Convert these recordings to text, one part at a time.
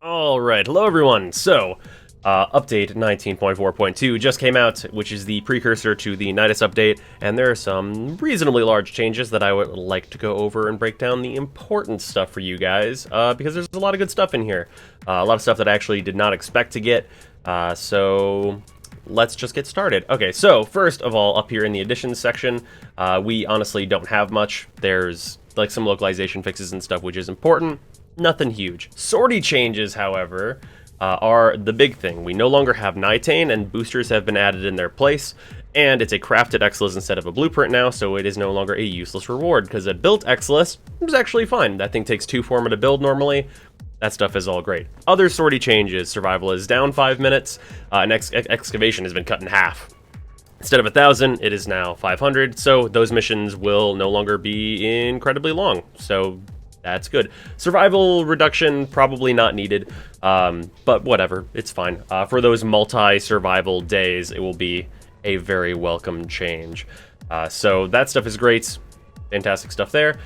Alright, hello everyone. So, update 19.4.2 just came out, which is the precursor to the Nidus update, and there are some reasonably large changes that I would like to go over and break down the important stuff for you guys, because there's a lot of good stuff in here. A lot of stuff that I actually did not expect to get, so let's just get started. Okay, so first of all, up here in the additions section, we honestly don't have much. There's like some localization fixes and stuff, which is important. Nothing huge. Sortie changes, however, are the big thing. We no longer have Nitane, and boosters have been added in their place, and it's a crafted Exilus instead of a blueprint now, so it is no longer a useless reward, because a built Exilus is actually fine. That thing takes 2 forma to build normally. That stuff is all great. Other sortie changes. Survival is down 5 minutes, and excavation has been cut in half. Instead of 1,000, it is now 500, so those missions will no longer be incredibly long, so that's good. Survival reduction, probably not needed, but whatever, it's fine. For those multi-survival days, it will be a very welcome change. So that stuff is great. Fantastic stuff there.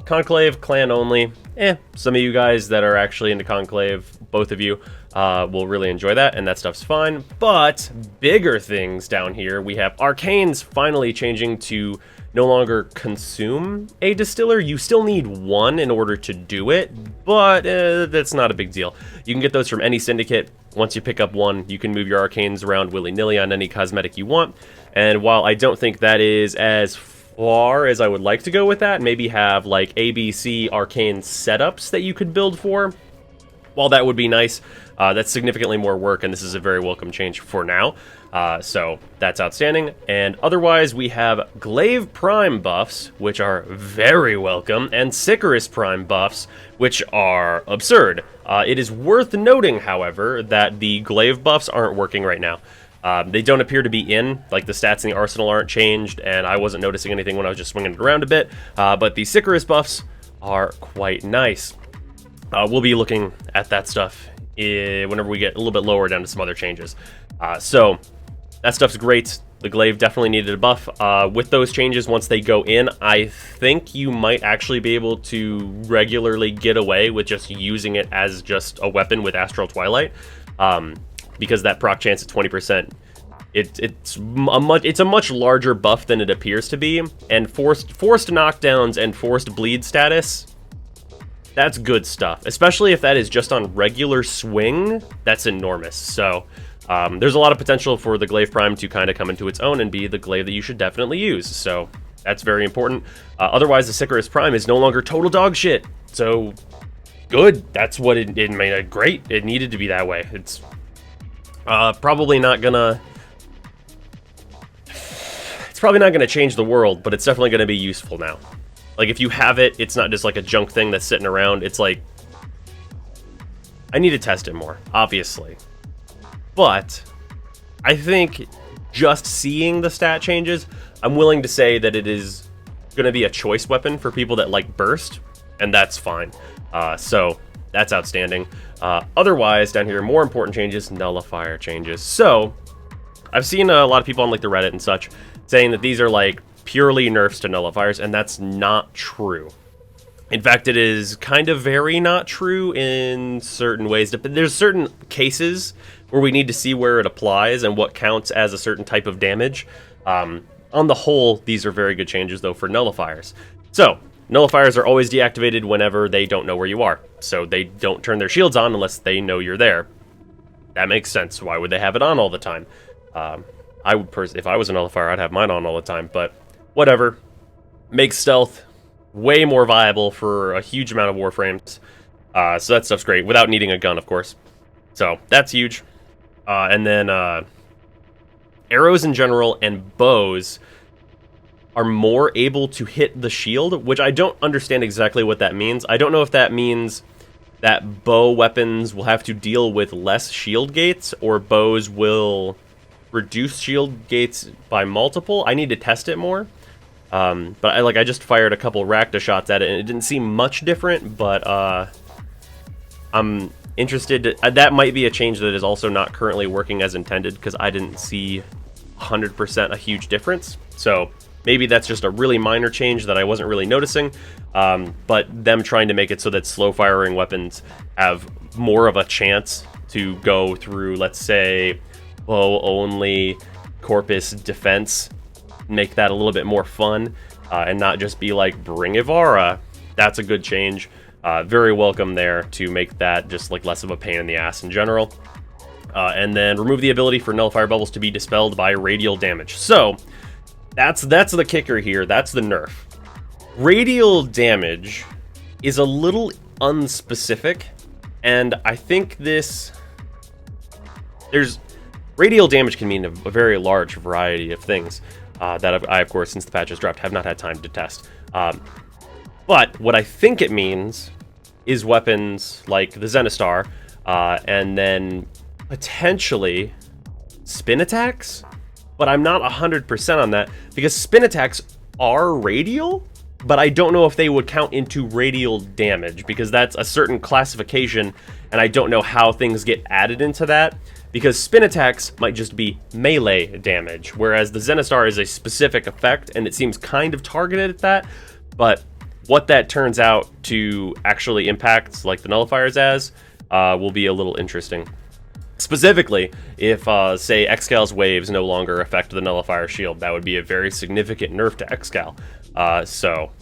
Conclave, clan only. Some of you guys that are actually into Conclave, both of you, will really enjoy that, and that stuff's fine. But bigger things down here, we have Arcanes finally changing to no longer consume a distiller. You still need 1 in order to do it, but that's not a big deal. You can get those from any syndicate. Once you pick up 1, you can move your arcanes around willy-nilly on any cosmetic you want. And while I don't think that is as far as I would like to go with that, maybe have like ABC arcane setups that you could build for, while that would be nice, that's significantly more work, and this is a very welcome change for now. So that's outstanding. And otherwise, we have Glaive Prime buffs, which are very welcome, and Sicarus Prime buffs, which are absurd. It is worth noting, however, that the Glaive buffs aren't working right now. They don't appear to be in, like the stats in the arsenal aren't changed, and I wasn't noticing anything when I was just swinging it around a bit, but the Sicarus buffs are quite nice. We'll be looking at that stuff whenever we get a little bit lower down to some other changes. So that stuff's great. The Glaive definitely needed a buff. With those changes, once they go in, I think you might actually be able to regularly get away with just using it as just a weapon with Astral Twilight, because that proc chance at 20%, it's a much larger buff than it appears to be, and forced knockdowns and forced bleed status. That's good stuff, especially if that is just on regular swing. That's enormous. So there's a lot of potential for the Glaive Prime to kind of come into its own and be the glaive that you should definitely use. So that's very important. Otherwise, the Sicarus Prime is no longer total dog shit. So good. That's what it made great. It needed to be that way. It's probably not gonna change the world, but it's definitely gonna be useful now. Like, if you have it, it's not just like a junk thing that's sitting around. It's like, I need to test it more, obviously. But I think just seeing the stat changes, I'm willing to say that it is going to be a choice weapon for people that like burst, and that's fine. So that's outstanding. Otherwise, down here, more important changes, nullifier changes. So I've seen a lot of people on like the Reddit and such saying that these are like purely nerfs to nullifiers, and that's not true. In fact, it is kind of very not true in certain ways. There's certain cases where we need to see where it applies and what counts as a certain type of damage. On the whole, these are very good changes, though, for nullifiers. So, nullifiers are always deactivated whenever they don't know where you are. So they don't turn their shields on unless they know you're there. That makes sense. Why would they have it on all the time? I would if I was a nullifier, I'd have mine on all the time, but whatever. Makes stealth way more viable for a huge amount of Warframes. So that stuff's great, without needing a gun, of course. So that's huge. And then arrows in general and bows are more able to hit the shield, which I don't understand exactly what that means. I don't know if that means that bow weapons will have to deal with less shield gates, or bows will reduce shield gates by multiple. I need to test it more. But I just fired a couple Rakta shots at it, and it didn't seem much different, but I'm interested. That might be a change that is also not currently working as intended, because I didn't see 100% a huge difference. So Maybe that's just a really minor change that I wasn't really noticing, but them trying to make it so that slow-firing weapons have more of a chance to go through, let's say, bow-only corpus defense, make that a little bit more fun, and not just be like, bring Ivara. That's a good change. Very welcome there to make that just like less of a pain in the ass in general. And then remove the ability for nullifier bubbles to be dispelled by radial damage. So that's the kicker here. That's the nerf. Radial damage is a little unspecific, and I think radial damage can mean a very large variety of things that I, of course, since the patch has dropped, have not had time to test. But what I think it means is weapons like the Zenistar, and then potentially spin attacks, but I'm not 100% on that, because spin attacks are radial, but I don't know if they would count into radial damage, because that's a certain classification, and I don't know how things get added into that, because spin attacks might just be melee damage, whereas the Zenistar is a specific effect, and it seems kind of targeted at that, but what that turns out to actually impact, like the nullifiers as, will be a little interesting. Specifically, if, say, Excal's waves no longer affect the nullifier shield, that would be a very significant nerf to Excal. So,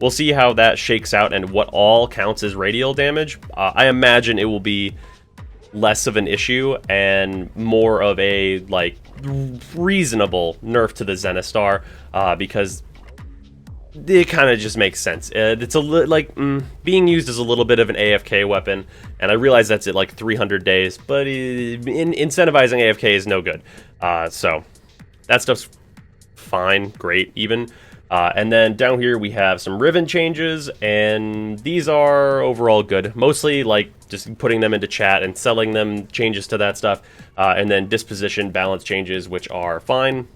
we'll see how that shakes out and what all counts as radial damage. I imagine it will be less of an issue and more of a, like, reasonable nerf to the Zenistar, because it kind of just makes sense. It's being used as a little bit of an AFK weapon, and I realize that's at like 300 days, but incentivizing AFK is no good. So that stuff's fine, great even. And then down here we have some Riven changes, and these are overall good. Mostly like just putting them into chat and selling them changes to that stuff, and then disposition balance changes, which are fine.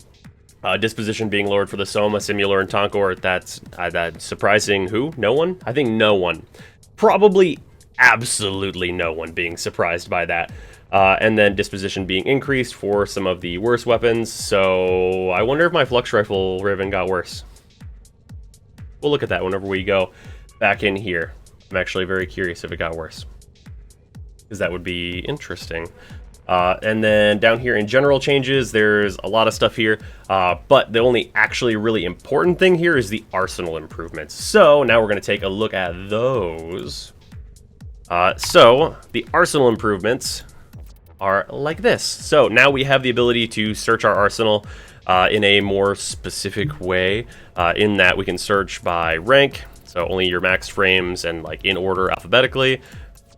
Disposition being lowered for the Soma, Simulor, and Tonkor. That's surprising. Who? No one? I think no one. Probably absolutely no one being surprised by that. And then disposition being increased for some of the worse weapons. So I wonder if my Flux Rifle Riven got worse. We'll look at that whenever we go back in here. I'm actually very curious if it got worse, because that would be interesting. And then down here in general changes, there's a lot of stuff here, but the only actually really important thing here is the arsenal improvements. So now we're going to take a look at those. So the arsenal improvements are like this. So now we have the ability to search our arsenal in a more specific way, in that we can search by rank, so only your maxed frames and like in order alphabetically,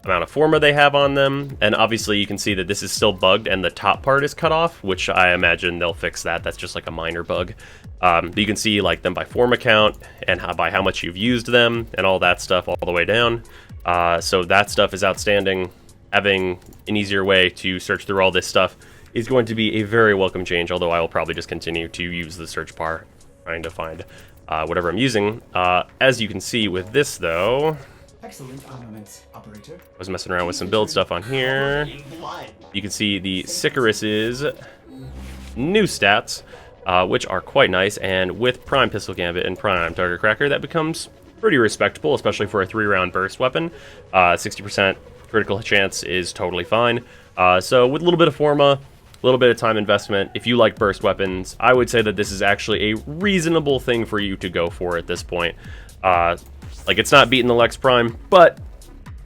amount of forma they have on them, and obviously you can see that this is still bugged and the top part is cut off, which I imagine they'll fix that. That's just like a minor bug. But you can see like them by forma count and by how much you've used them and all that stuff all the way down. So that stuff is outstanding. Having an easier way to search through all this stuff is going to be a very welcome change, although I will probably just continue to use the search bar trying to find whatever I'm using. As you can see with this though, excellent armaments, operator. I was messing around with some build stuff on here. You can see the Sicarus's new stats, which are quite nice, and with Prime Pistol Gambit and Prime Target Cracker, that becomes pretty respectable, especially for a 3-round burst weapon. 60% critical chance is totally fine. So with a little bit of forma, a little bit of time investment, if you like burst weapons, I would say that this is actually a reasonable thing for you to go for at this point. Like, it's not beating the Lex Prime, but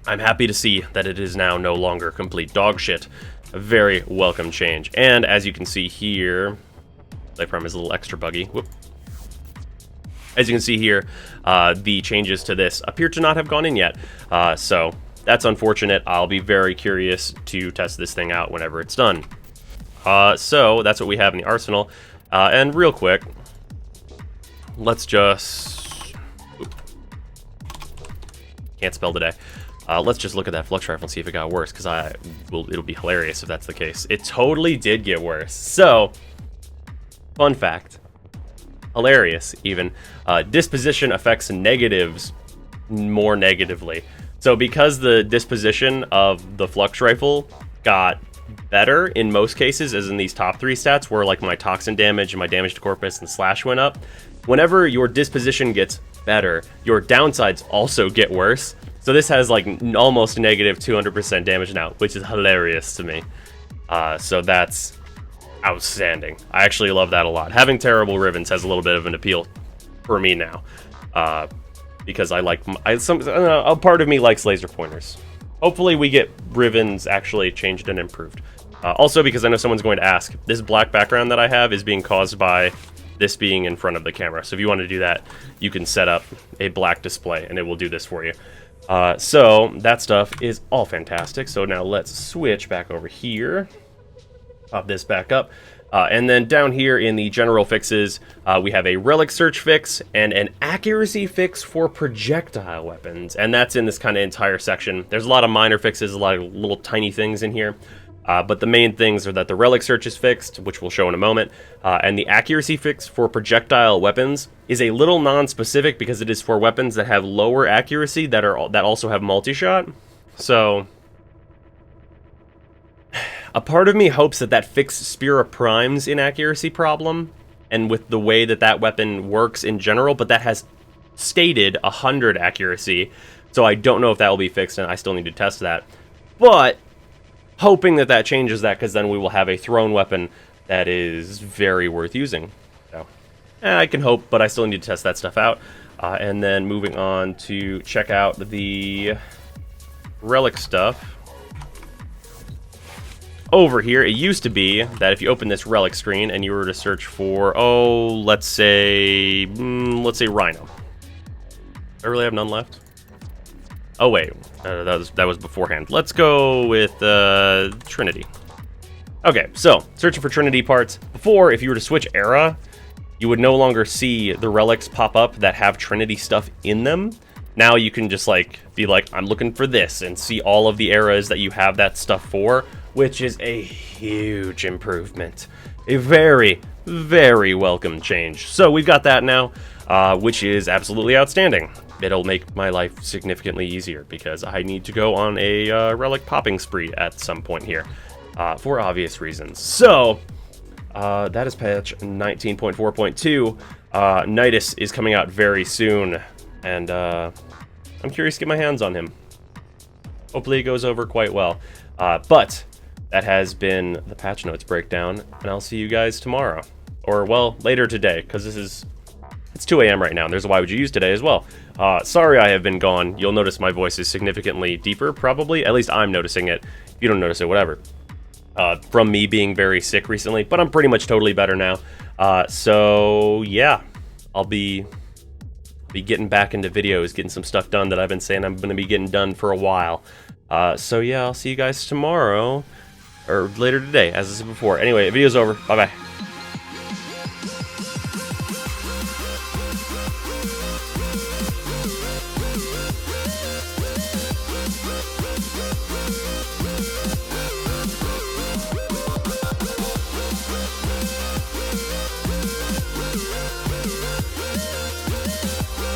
I'm happy to see that it is now no longer complete dog shit. A very welcome change. And as you can see here, Lex Prime is a little extra buggy. Whoop. As you can see here, the changes to this appear to not have gone in yet. So that's unfortunate. I'll be very curious to test this thing out whenever it's done. So that's what we have in the arsenal. And real quick, let's just... Can't spell today. Let's just look at that Flux Rifle and see if it got worse, because it'll be hilarious if that's the case. It totally did get worse. So, fun fact, hilarious even, disposition affects negatives more negatively. So because the disposition of the Flux Rifle got better in most cases, as in these top 3 stats, where like my toxin damage and my damage to corpus and slash went up. Whenever your disposition gets better, your downsides also get worse. So this has like almost negative 200% damage now, which is hilarious to me. So that's outstanding. I actually love that a lot. Having terrible ribbons has a little bit of an appeal for me now, because I like a part of me likes laser pointers. Hopefully we get ribbons actually changed and improved. Also, because I know someone's going to ask, this black background that I have is being caused by this being in front of the camera. So if you want to do that, you can set up a black display and it will do this for you. So that stuff is all fantastic. So now let's switch back over here. Pop this back up. And then down here in the general fixes, we have a relic search fix and an accuracy fix for projectile weapons. And that's in this kind of entire section. There's a lot of minor fixes, a lot of little tiny things in here. But the main things are that the relic search is fixed, which we'll show in a moment. And the accuracy fix for projectile weapons is a little non-specific because it is for weapons that have lower accuracy that also have multi-shot. So a part of me hopes that fixed Spira Prime's inaccuracy problem, and with the way that weapon works in general, but that has stated 100 accuracy, so I don't know if that will be fixed, and I still need to test that. But hoping that changes that, because then we will have a thrown weapon that is very worth using. So I can hope, but I still need to test that stuff out. And then moving on to check out the relic stuff. Over here, it used to be that if you open this relic screen and you were to search for, let's say Rhino. Do I really have none left? Oh wait, that was beforehand. Let's go with Trinity. Okay, so searching for Trinity parts. Before, if you were to switch era, you would no longer see the relics pop up that have Trinity stuff in them. Now you can just be like, I'm looking for this, and see all of the eras that you have that stuff for, which is a huge improvement. A very, very welcome change. So we've got that now, which is absolutely outstanding. It'll make my life significantly easier because I need to go on a relic popping spree at some point here, for obvious reasons. So that is patch 19.4.2. Nidus is coming out very soon, and I'm curious to get my hands on him. Hopefully it goes over quite well. But that has been the patch notes breakdown, and I'll see you guys tomorrow. Or, well, later today, because it's 2 a.m. right now, and there's a Why Would You Use today as well. Sorry I have been gone. You'll notice my voice is significantly deeper, probably. At least I'm noticing it. If you don't notice it, whatever. From me being very sick recently, but I'm pretty much totally better now. So, yeah. I'll be getting back into videos, getting some stuff done that I've been saying I'm going to be getting done for a while. So, yeah, I'll see you guys tomorrow. Or later today, as I said before. Anyway, video's over. Bye-bye.